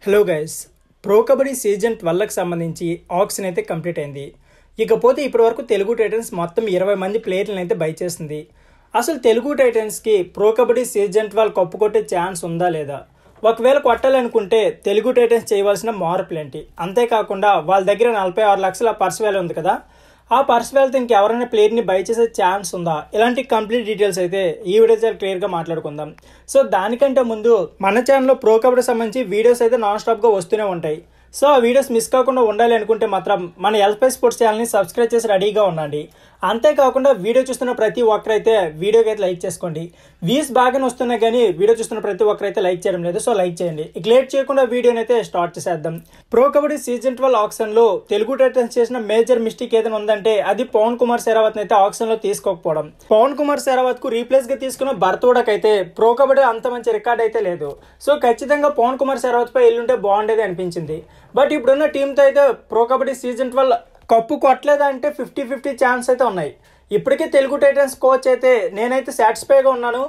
Hello guys, pro kabaddi season 12కి సంబంధించి auction అయితే కంప్లీట్ అయింది. ఇకపోతే ఇప్పటివరకు తెలుగు టైటన్స్ మొత్తం 20 మంది ప్లేయర్లను అయితే బై చేసింది. అసలు తెలుగు టైటన్స్కి ప్రో కబడ్డీ సీజన్ 12 కప్పు కొట్టే ఛాన్స్ ఉందా లేదా? ఒకవేళ కొట్టాలనుకుంటే తెలుగు టైటన్స్ చేయవలసిన మార్పులు ఏంటి? అంతేకాకుండా వాళ్ళ దగ్గర 46 లక్షల పర్స్ వాల్యూ ఉంది కదా, ఆ పర్స్ వాల్యూతో ఇంకెవరైనా ప్లేయర్ని బై చేసే ఛాన్స్ ఉందా? ఇలాంటి కంప్లీట్ డీటెయిల్స్ అయితే ఈ వీడియో చాలా క్లియర్గా మాట్లాడుకుందాం. సో దానికంటే ముందు మన ఛానల్లో ప్రో కబడ్డీ సంబంధించి వీడియోస్ అయితే నాన్ స్టాప్గా వస్తూనే ఉంటాయి. సో ఆ వీడియోస్ మిస్ కాకుండా ఉండాలి అనుకుంటే మాత్రం మన ఎల్పై స్పోర్ట్స్ ఛానల్ని సబ్స్క్రైబ్ చేసి రెడీగా ఉండండి. అంతేకాకుండా వీడియో చూస్తున్న ప్రతి ఒక్కరైతే వీడియోకి అయితే లైక్ చేసుకోండి. వ్యూస్ బాగానే వస్తున్నాయి కానీ వీడియో చూస్తున్న ప్రతి ఒక్కరైతే లైక్ చేయడం లేదు. సో లైక్ చేయండి. ఇక లేట్ చేయకుండా వీడియోని అయితే స్టార్ట్ చేసేద్దాం. ప్రో కబడ్డీ సీజన్ 12 ఆక్షన్లో తెలుగు టైటన్స్ చేసిన మేజర్ మిస్టేక్ ఏదైనా ఉందంటే అది పవన్ కుమార్ శరావత్ అయితే ఆక్షన్లో తీసుకోకపోవడం. పవన్ కుమార్ శరావత్ కు రీప్లేస్ గా తీసుకున్న బర్తోడక్ అయితే ప్రో కబడ్డీ అంత మంచి రికార్డ్ అయితే లేదు. సో ఖచ్చితంగా పవన్ కుమార్ శరావత్ పై ఎల్లుంటే బాగుండేది అనిపించింది. బట్ ఇప్పుడున్న టీంతో అయితే ప్రో కబడ్డీ సీజన్ 12 కప్పు కొట్టలేదా అంటే 50-50 ఛాన్స్ అయితే ఉన్నాయి. ఇప్పటికే తెలుగు టైటన్స్ కోచ్ అయితే నేనైతే సాటిస్ఫైగా ఉన్నాను.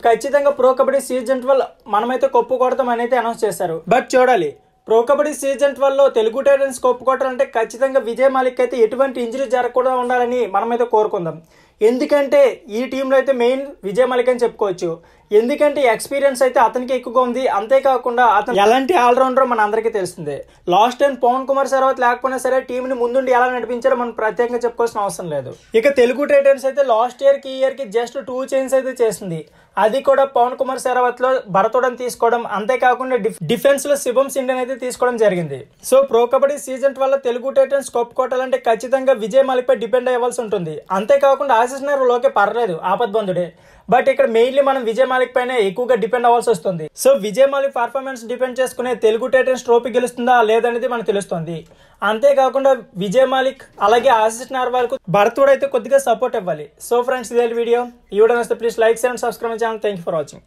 ఖచ్చితంగా ప్రో కబడ్డీ సీజన్ 12 మనమైతే కప్పు కొడతామని అయితే అనౌన్స్ చేశారు. బట్ చూడాలి, ప్రో కబడ్డీ సీజన్ 12లో తెలుగు టైటన్స్ కప్పు కొట్టాలంటే ఖచ్చితంగా విజయ్ మాలిక్ అయితే ఎటువంటి ఇంజరీ జరగకుండా ఉండాలని మనమైతే కోరుకుందాం. ఎందుకంటే ఈ టీంలో అయితే మెయిన్ విజయ్ మాలిక్ అని చెప్పుకోవచ్చు. ఎందుకంటే ఎక్స్పీరియన్స్ అయితే అతనికి ఎక్కువగా ఉంది. అంతేకాకుండా అతను ఎలాంటి ఆల్రౌండర్ మన అందరికీ తెలిసిందే. లాస్ట్ టైం పవన్ కుమార్ శరావత్ లేకపోయినా సరే టీంని ముందుండి ఎలా నడిపించారో మనం ప్రత్యేకంగా చెప్పుకోవాల్సిన అవసరం లేదు. ఇక తెలుగు టైటన్స్ అయితే లాస్ట్ ఇయర్ కి జస్ట్ 2 చేంజ్ అయితే చేసింది. అది కూడా పవన్ కుమార్ శరావత్ లో భరతోడని తీసుకోవడం, అంతేకాకుండా డిఫెన్స్ లో శుభం సిండన్ అయితే తీసుకోవడం జరిగింది. So pro kabaddi season 12 Telugu Titans cup కొట్టాలంటే ఖచ్చితంగా విజయ్ మాలిక్ పై డిపెండ్ అవ్వాల్సి ఉంటుంది. అంతేకాకుండా ఆశీష్ లోకే పర్లేదు, ఆపద్బంధుడే. బట్ ఇక్కడ మెయిన్లీ మనం విజయ్ మాలిక్ పైన ఎక్కువగా డిపెండ్ అవ్వాల్సి వస్తుంది. So Vijay Malik performance depend చేసుకునే తెలుగు టైటన్స్ ట్రోఫీ గెలుస్తుందా లేదనేది మనకు తెలుస్తుంది. అంతేకాకుండా విజయ్ మాలిక్ అలాగే ఆశీష్ నార్వాల్కు భరతోడ్ అయితే కొద్దిగా సపోర్ట్ ఇవ్వాలి. సో ఫ్రెండ్స్, ఇదే వీడియో. ఈ వీడియో నచ్చితే please like and subscribe channel. Thank you for watching.